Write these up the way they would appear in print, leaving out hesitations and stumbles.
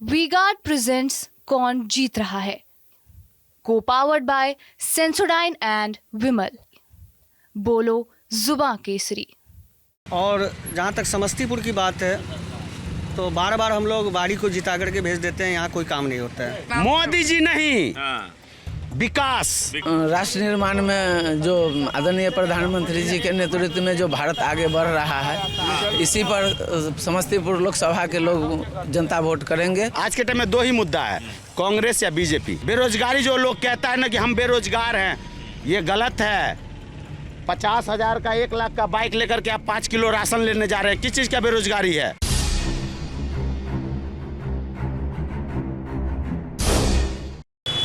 V-Guard presents कौन जीत रहा है, को पावर्ड बाय सेंसोडाइन एंड विमल। बोलो जुबां केसरी। और जहाँ तक समस्तीपुर की बात है तो बार बार हम लोग बाड़ी को जिता करके भेज देते हैं, यहाँ कोई काम नहीं होता है। मोदी जी नहीं, विकास। राष्ट्र निर्माण में जो आदरणीय प्रधानमंत्री जी के नेतृत्व में जो भारत आगे बढ़ रहा है, इसी पर समस्तीपुर लोकसभा के लोग जनता वोट करेंगे। आज के टाइम में दो ही मुद्दा है, कांग्रेस या बीजेपी। बेरोजगारी जो लोग कहता है ना कि हम बेरोजगार हैं, ये गलत है। 50,000 का 1 लाख का बाइक लेकर के आप 5 किलो राशन लेने जा रहे हैं, किस चीज का बेरोजगारी है?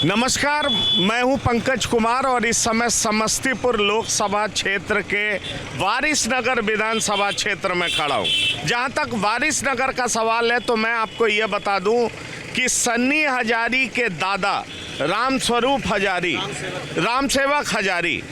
नमस्कार, मैं हूं पंकज कुमार और इस समय समस्तीपुर लोकसभा क्षेत्र के वारिसनगर विधानसभा क्षेत्र में खड़ा हूं। जहां तक वारिसनगर का सवाल है तो मैं आपको ये बता दूं कि सन्नी हजारी के दादा रामस्वरूप हजारी, रामसेवक हजारी,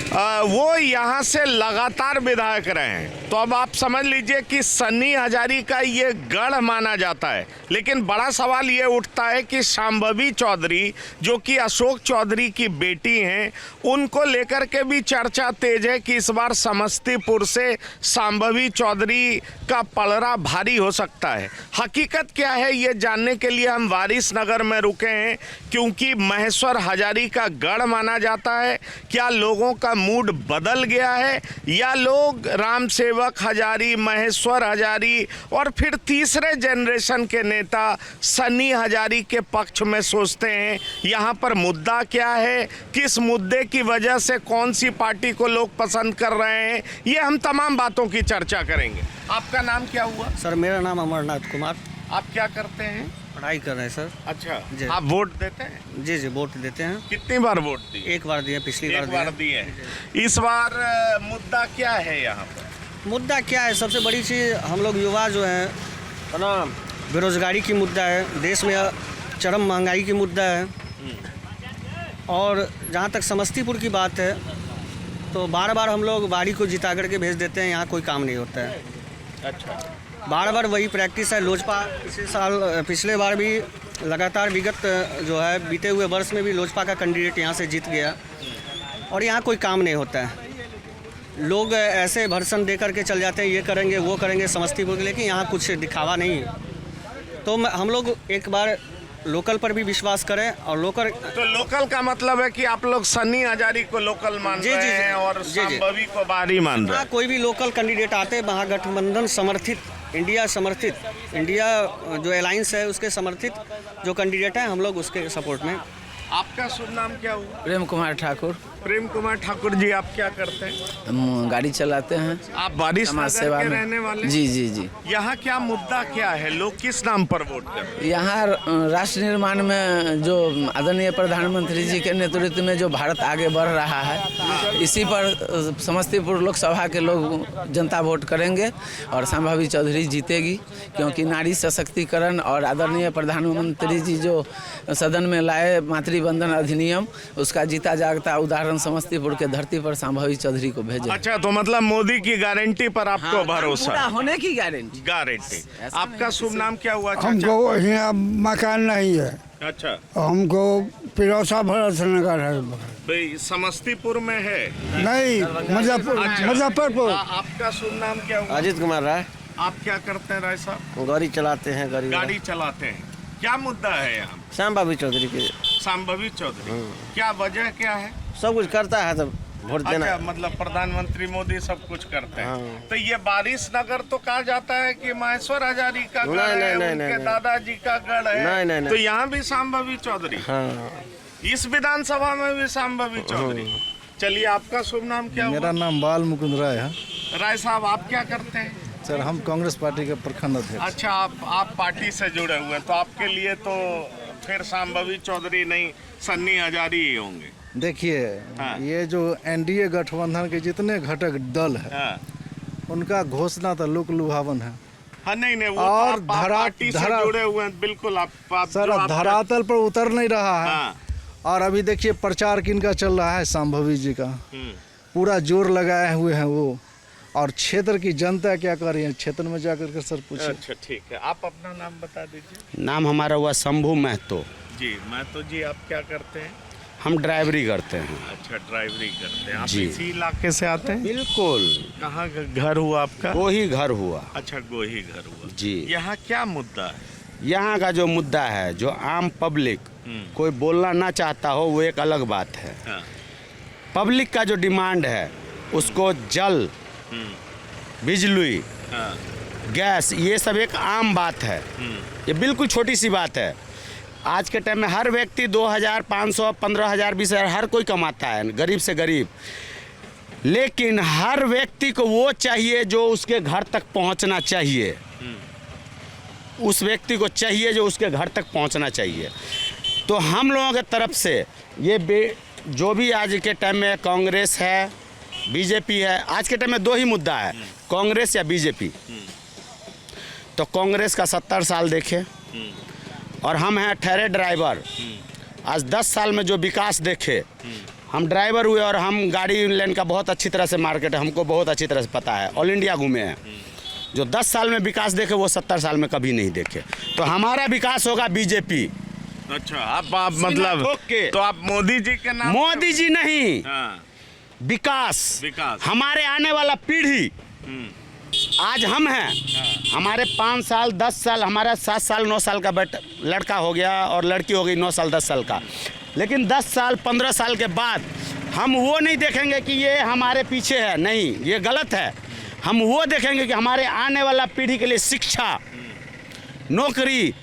वो यहाँ से लगातार विधायक रहे हैं। तो अब आप समझ लीजिए कि सन्नी हजारी का ये गढ़ माना जाता है। लेकिन बड़ा सवाल ये उठता है कि शांभवी चौधरी, जो कि अशोक चौधरी की बेटी हैं, उनको लेकर के भी चर्चा तेज है कि इस बार समस्तीपुर से शांभवी चौधरी का पलड़ा भारी हो सकता है। हकीकत क्या है ये जानने के लिए हम वारिसनगर में रुके हैं, क्योंकि महेश्वर हजारी का गढ़ माना जाता है। क्या लोगों का मूड बदल गया है या लोग रामसेवक हजारी, महेश्वर हजारी और फिर तीसरे जनरेशन के नेता सन्नी हजारी के पक्ष में सोचते हैं? यहाँ पर मुद्दा क्या है, किस मुद्दे की वजह से कौन सी पार्टी को लोग पसंद कर रहे हैं, ये हम तमाम बातों की चर्चा करेंगे। आपका नाम क्या हुआ? सर मेरा नाम अमरनाथ कुमार। आप क्या करते हैं? पढ़ाई कर रहे हैं सर। अच्छा जी। आप वोट देते हैं? जी जी, वोट देते हैं। कितनी बार वोट दिए? एक बार दिए, पिछली बार एक बार दिए। इस बार मुद्दा क्या है यहाँ पर? मुद्दा क्या है? सबसे बड़ी चीज़ हम लोग युवा जो हैं ना, बेरोजगारी की मुद्दा है, देश में चरम महंगाई की मुद्दा है। और जहाँ तक समस्तीपुर की बात है तो बार बार हम लोग बाड़ी को जिता करके भेज देते हैं, यहाँ कोई काम नहीं होता है। अच्छा, बार बार वही प्रैक्टिस है। लोजपा पिछले बार भी लगातार विगत जो है बीते हुए वर्ष में भी लोजपा का कैंडिडेट यहाँ से जीत गया और यहाँ कोई काम नहीं होता है। लोग ऐसे भर्सन दे करके चल जाते हैं, ये करेंगे वो करेंगे समस्तीपुर के, लेकिन यहाँ कुछ दिखावा नहीं। तो हम लोग एक बार लोकल पर भी विश्वास करें और लोकल का मतलब है कि आप लोग सन्नी हजारी को लोकल मान रहे हैं और शांभवी को बाहरी मान रहे हैं। कोई भी लोकल कैंडिडेट आते हैं, महागठबंधन समर्थित, इंडिया जो अलायंस है उसके समर्थित जो कैंडिडेट है, हम लोग उसके सपोर्ट में। आपका शुभ नाम क्या हुआ? प्रेम कुमार ठाकुर। प्रेम कुमार ठाकुर जी, आप क्या करते हैं? हम गाड़ी चलाते हैं। आप वारिसनगर के रहने वाले? जी जी जी। यहाँ क्या मुद्दा क्या है, लोग किस नाम पर वोट कर रहे हैं? यहाँ राष्ट्र निर्माण में जो आदरणीय प्रधानमंत्री जी के नेतृत्व में जो भारत आगे बढ़ रहा है, इसी पर समस्तीपुर लोकसभा के लोग जनता वोट करेंगे और शांभवी चौधरी जीतेगी, क्योंकि नारी सशक्तिकरण और आदरणीय प्रधानमंत्री जी जो सदन में लाए मातृवंदन अधिनियम, उसका जीता जागता उदाहरण समस्तीपुर के धरती पर शांभवी चौधरी को भेजे। अच्छा, तो मतलब मोदी की गारंटी पर आपको भरोसा होने की गारंटी। आपका शुभ नाम क्या हुआ? हमको यहाँ मकान नहीं है। अच्छा, हमको पिरौसा भरतनगर है। भाई समस्तीपुर में है? नहीं, मुजफ्फरपुर। आपका शुभ नाम क्या हुआ? अजीत कुमार राय। आप क्या करते हैं राय साहब? गाड़ी चलाते हैं। गाड़ी चलाते हैं। क्या मुद्दा है यहाँ? शांभवी चौधरी के। शांभवी चौधरी, क्या वजह क्या है? सब कुछ करता है तो वोट देना। अच्छा, मतलब प्रधानमंत्री मोदी सब कुछ करते हैं। हाँ। तो ये वारिसनगर तो कहा जाता है कि महेश्वर हजारी का गढ़ है, उनके दादाजी का गढ़ है। नहीं। तो यहाँ भी शांभवी चौधरी, हाँ। इस विधानसभा में भी शांभवी चौधरी। चलिए, आपका शुभ नाम क्या हुआ? मेरा नाम बाल मुकुंद राय है। राय साहब, आप क्या करते हैं? सर, हम कांग्रेस पार्टी के प्रखंड अध्यक्ष। अच्छा, आप पार्टी से जुड़े हुए, तो आपके लिए तो फिर शांभवी चौधरी नहीं, सन्नी हजारी ही होंगे। देखिए, हाँ। ये जो एनडीए गठबंधन के जितने घटक दल है, हाँ। उनका घोषणा तो लोक लुभावन है। हाँ, नहीं वो और तो आप पार्टी से जुड़े हुए हैं, बिल्कुल। आप सर, धरातल पर उतर नहीं रहा है। हाँ। और अभी देखिए प्रचार किनका चल रहा है, शांभवी जी का। पूरा जोर लगाए हुए हैं वो। और क्षेत्र की जनता क्या कर रही है क्षेत्र में जाकर के सर पूछे। अच्छा ठीक है, आप अपना नाम बता दीजिए। नाम हमारा हुआ शंभू महतो। जी महतो जी, आप क्या करते हैं? हम ड्राइवरी करते हैं। अच्छा ड्राइवरी करते हैं। आप जी। इसी इलाके से आते हैं? बिल्कुल। कहाँ का घर हुआ आपका? वही घर हुआ। अच्छा गोही घर हुआ जी। यहाँ क्या मुद्दा है? यहाँ का जो मुद्दा है, जो आम पब्लिक कोई बोलना ना चाहता हो, वो एक अलग बात है। हाँ। पब्लिक का जो डिमांड है उसको जल, बिजली, हाँ। गैस, ये सब एक आम बात है। ये बिल्कुल छोटी सी बात है। आज के टाइम में हर व्यक्ति 2,000, 500, 15,000, 20,000 हर कोई कमाता है, गरीब से गरीब। लेकिन हर व्यक्ति को वो चाहिए जो उसके घर तक पहुंचना चाहिए। उस व्यक्ति को चाहिए जो उसके घर तक पहुंचना चाहिए। तो हम लोगों के तरफ से ये जो भी आज के टाइम में कांग्रेस है, बीजेपी है, आज के टाइम में 2 ही मुद्दा है, कांग्रेस या बीजेपी। तो कांग्रेस का 70 साल देखे और हम हैं ठहरे ड्राइवर। आज 10 साल में जो विकास देखे, हम ड्राइवर हुए और हम गाड़ी लेन का बहुत अच्छी तरह से मार्केट है, हमको बहुत अच्छी तरह से पता है, ऑल इंडिया घूमे हैं। जो 10 साल में विकास देखे वो 70 साल में कभी नहीं देखे। तो हमारा विकास होगा बीजेपी। अच्छा आप मतलब तो आप मोदी जी के नाम? मोदी जी नहीं, हाँ। विकास। विकास। हमारे आने वाला पीढ़ी, आज हम हैं, हमारे 5 साल 10 साल, हमारा 7 साल 9 साल का लड़का हो गया और लड़की हो गई 9 साल 10 साल का। लेकिन 10 साल 15 साल के बाद हम वो नहीं देखेंगे कि ये हमारे पीछे है, नहीं, ये गलत है। हम वो देखेंगे कि हमारे आने वाला पीढ़ी के लिए शिक्षा, नौकरी,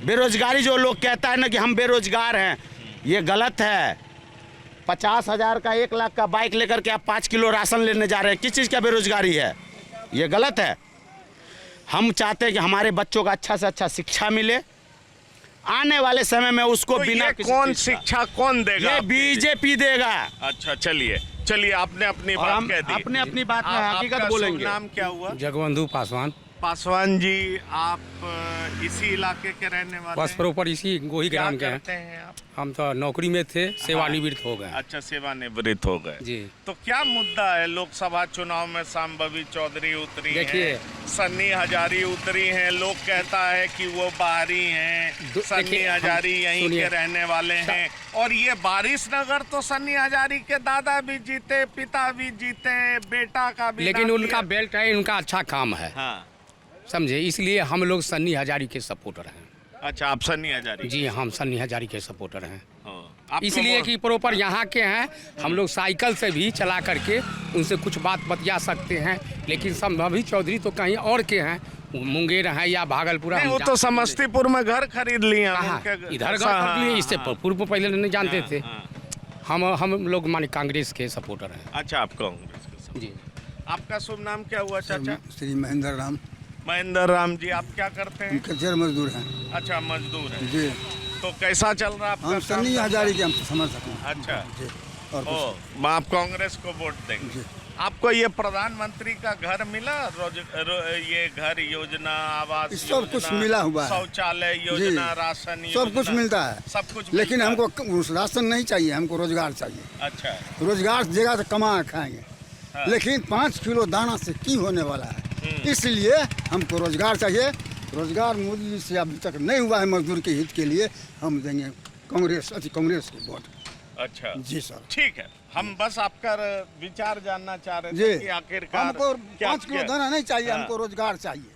बेरोजगारी। जो लोग कहता है ना कि हम बेरोजगार हैं, ये गलत है। 50,000 का 1 लाख का बाइक लेकर के आप 5 किलो राशन लेने जा रहे हैं, किस चीज़ का बेरोजगारी है? ये गलत है। हम चाहते हैं कि हमारे बच्चों का अच्छा से अच्छा शिक्षा मिले, आने वाले समय में उसको तो बिना ये कौन शिक्षा कौन देगा? ये बीजेपी देगा। अच्छा चलिए आपने अपनी बात कह दी। अपने अपनी बात में हकीकत आपका बोलेंगे। शुभ नाम क्या हुआ? जगबंधु पासवान। पासवान जी, आप इसी इलाके के रहने वाले बस हैं? प्रॉपर इसी गोही क्या ग्राम के करते हैं। हैं आप? हम तो नौकरी में थे, सेवानिवृत्त हो गए। अच्छा सेवानिवृत्त हो गए जी। तो क्या मुद्दा है? लोकसभा चुनाव में शांभवी चौधरी उतरी देखिए, हैं, सन्नी हजारी उतरी हैं। लोग कहता है कि वो बाहरी हैं, सन्नी देखिए, हजारी यहीं के सुनिए। रहने वाले हैं। और ये बारिश नगर तो सन्नी हजारी के दादा भी जीते, पिता भी जीते, बेटा का भी लेकिन नाम उनका लिया। बेल्ट है, उनका अच्छा काम है, हाँ। समझे, इसलिए हम लोग सन्नी हजारी के सपोर्टर हैं। अच्छा आप सन्नी हजारी? जी हम सन्नी हजारी के सपोर्टर हैं, आपको इसलिए वो- कि प्रॉपर यहाँ के हैं। हम लोग साइकिल से भी चला करके उनसे कुछ बात बतिया सकते हैं। लेकिन संभवी चौधरी तो कहीं और के हैं, मुंगेर हैं या भागलपुर। नहीं, वो तो समस्तीपुर में घर खरीद लिए हैं। कहाँ? उनके- इधर घर हाँ, कर लिए, हाँ, इससे हाँ। पूर्व पहले नहीं जानते थे। हाँ। हम लोग माने कांग्रेस के सपोर्टर हैं। अच्छा आप कांग्रेस के साथ। जी। आपका शुभ नाम क्या हुआ चाचा? श्री महेंद्र राम, महेंद्र राम जी, आप क्या करते हैं? कचर मजदूर हैं। अच्छा मजदूर हैं। जी, तो कैसा चल रहा है आपका हम काम? सन्नी हजारी के हम समर्थक हैं। अच्छा जी, और ओ कुछ आप कांग्रेस को वोट देंगे। जी। आपको ये प्रधानमंत्री का घर मिला? ये घर योजना, आवास सब योजना, कुछ मिला हुआ है। शौचालय योजना, राशन सब योजना, कुछ मिलता है, सब कुछ लेकिन मिलता है। हमको राशन नहीं चाहिए, हमको रोजगार चाहिए। अच्छा रोजगार देगा तो कमा के खाएंगे। हाँ। लेकिन 5 किलो दाना से की होने वाला है, इसलिए हमको रोजगार चाहिए। रोजगार मोदी से अभी तक नहीं हुआ है मजदूर के हित के लिए। हम देंगे कांग्रेस की वोट। अच्छा जी सर। ठीक है, हम बस आपका विचार जानना चाह रहे थे जी, कि आखिरकार हमको क्या 5 किलो दाना नहीं चाहिए, हाँ। हमको रोजगार चाहिए।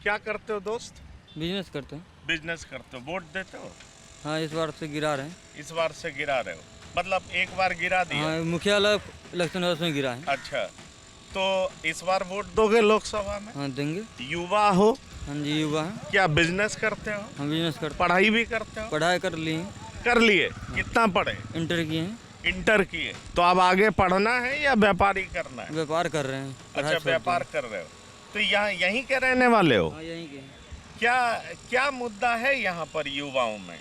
क्या करते हो दोस्त? बिजनेस करते हैं। बिजनेस करते हो, वोट देते हो? हाँ इस बार से गिरा रहे हैं। इस बार से गिरा रहे हो, मतलब एक बार गिरा दिया? हाँ मुखियालय इलेक्शन उसमें गिरा है। अच्छा, तो इस बार वोट दोगे लोकसभा में? हाँ देंगे। युवा हो, हाँ जी युवा हैं। क्या बिजनेस करते हो? हम बिजनेस करते पढ़ाई भी करते हो? पढ़ाई कर लिए हैं, कर लिए। कितना पढ़े? इंटर किए हैं, इंटर किए। तो अब आगे पढ़ना है या व्यापारी करना है? व्यापार कर रहे हैं। पढ़ाई अच्छा छोड़ व्यापार दिए। कर रहे हो, तो यहाँ यहीं के रहने वाले हो? हाँ यहीं के हैं। क्या क्या मुद्दा है यहाँ पर युवाओं में?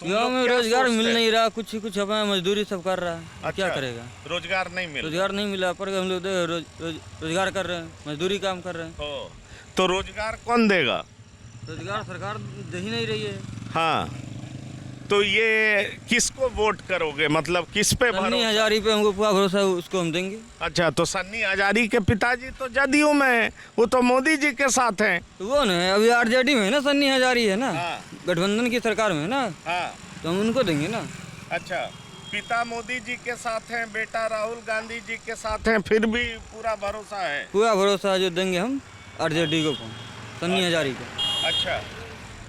तुम युवाओं लोग में क्या रोजगार सोचते मिल हैं? नहीं रहा, कुछ अपना मजदूरी सब कर रहा है। अच्छा, क्या करेगा? रोजगार नहीं मिल रोजगार नहीं मिला पर हम लोग रोजगार कर रहे हैं, मजदूरी काम कर रहे हैं। हो तो रोजगार कौन देगा? रोजगार सरकार दे ही नहीं रही है। हाँ, तो ये किसको वोट करोगे, मतलब किस पे सन्नी भरोसा? हजारी पे हमको पूरा भरोसा है, उसको हम देंगे। अच्छा, तो सन्नी हजारी के पिताजी तो जदयू में है, वो तो मोदी जी के साथ हैं। तो वो ना अभी आरजेडी में है ना, सन्नी हजारी है ना, हाँ। गठबंधन की सरकार में है ना, हाँ। तो हम उनको देंगे ना। अच्छा, पिता मोदी जी के साथ हैं, बेटा राहुल गांधी जी के साथ हैं, फिर भी पूरा भरोसा है? पूरा भरोसा है, जो देंगे हम आरजेडी को, सन्नी हजारी को। अच्छा,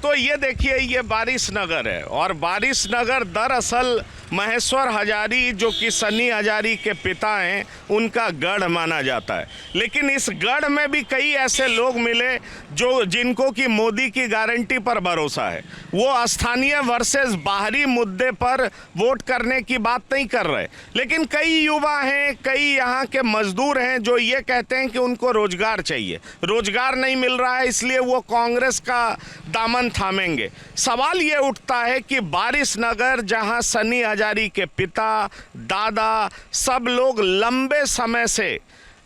तो ये देखिए, ये बारिश नगर है और बारिश नगर दरअसल महेश्वर हजारी जो कि सन्नी हजारी के पिता हैं उनका गढ़ माना जाता है। लेकिन इस गढ़ में भी कई ऐसे लोग मिले जो जिनको कि मोदी की गारंटी पर भरोसा है। वो स्थानीय वर्सेस बाहरी मुद्दे पर वोट करने की बात नहीं कर रहे, लेकिन कई युवा हैं, कई यहाँ के मजदूर हैं जो ये कहते हैं कि उनको रोजगार चाहिए, रोजगार नहीं मिल रहा है, इसलिए वो कांग्रेस का दामन थामेंगे। सवाल ये उठता है कि बारिश नगर, जहां सन्नी हजारी के पिता, दादा सब लोग लंबे समय से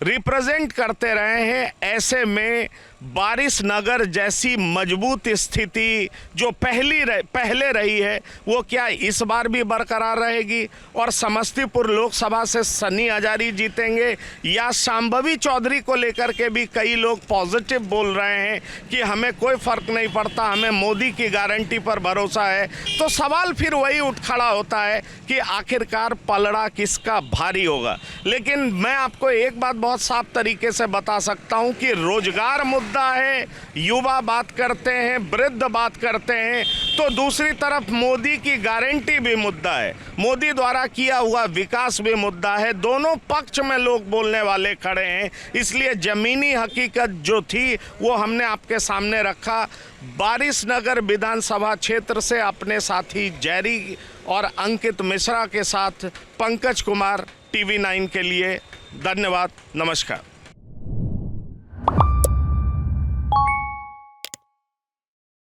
रिप्रेजेंट करते रहे हैं, ऐसे में बारिश नगर जैसी मजबूत स्थिति जो पहले रही है वो क्या इस बार भी बरकरार रहेगी और समस्तीपुर लोकसभा से सन्नी हजारी जीतेंगे, या शांभवी चौधरी को लेकर के भी कई लोग पॉजिटिव बोल रहे हैं कि हमें कोई फर्क नहीं पड़ता, हमें मोदी की गारंटी पर भरोसा है। तो सवाल फिर वही उठ खड़ा होता है कि आखिरकार पलड़ा किसका भारी होगा। लेकिन मैं आपको एक बात बहुत साफ तरीके से बता सकता हूं कि रोजगार मुद्दा है, युवा बात करते हैं, वृद्ध बात करते हैं, तो दूसरी तरफ मोदी की गारंटी भी मुद्दा है, मोदी द्वारा किया हुआ विकास भी मुद्दा है। दोनों पक्ष में लोग बोलने वाले खड़े हैं, इसलिए जमीनी हकीकत जो थी वो हमने आपके सामने रखा। बारिश नगर विधानसभा क्षेत्र से अपने साथी जैरी और अंकित मिश्रा के साथ पंकज कुमार, TV9 के लिए धन्यवाद, नमस्कार।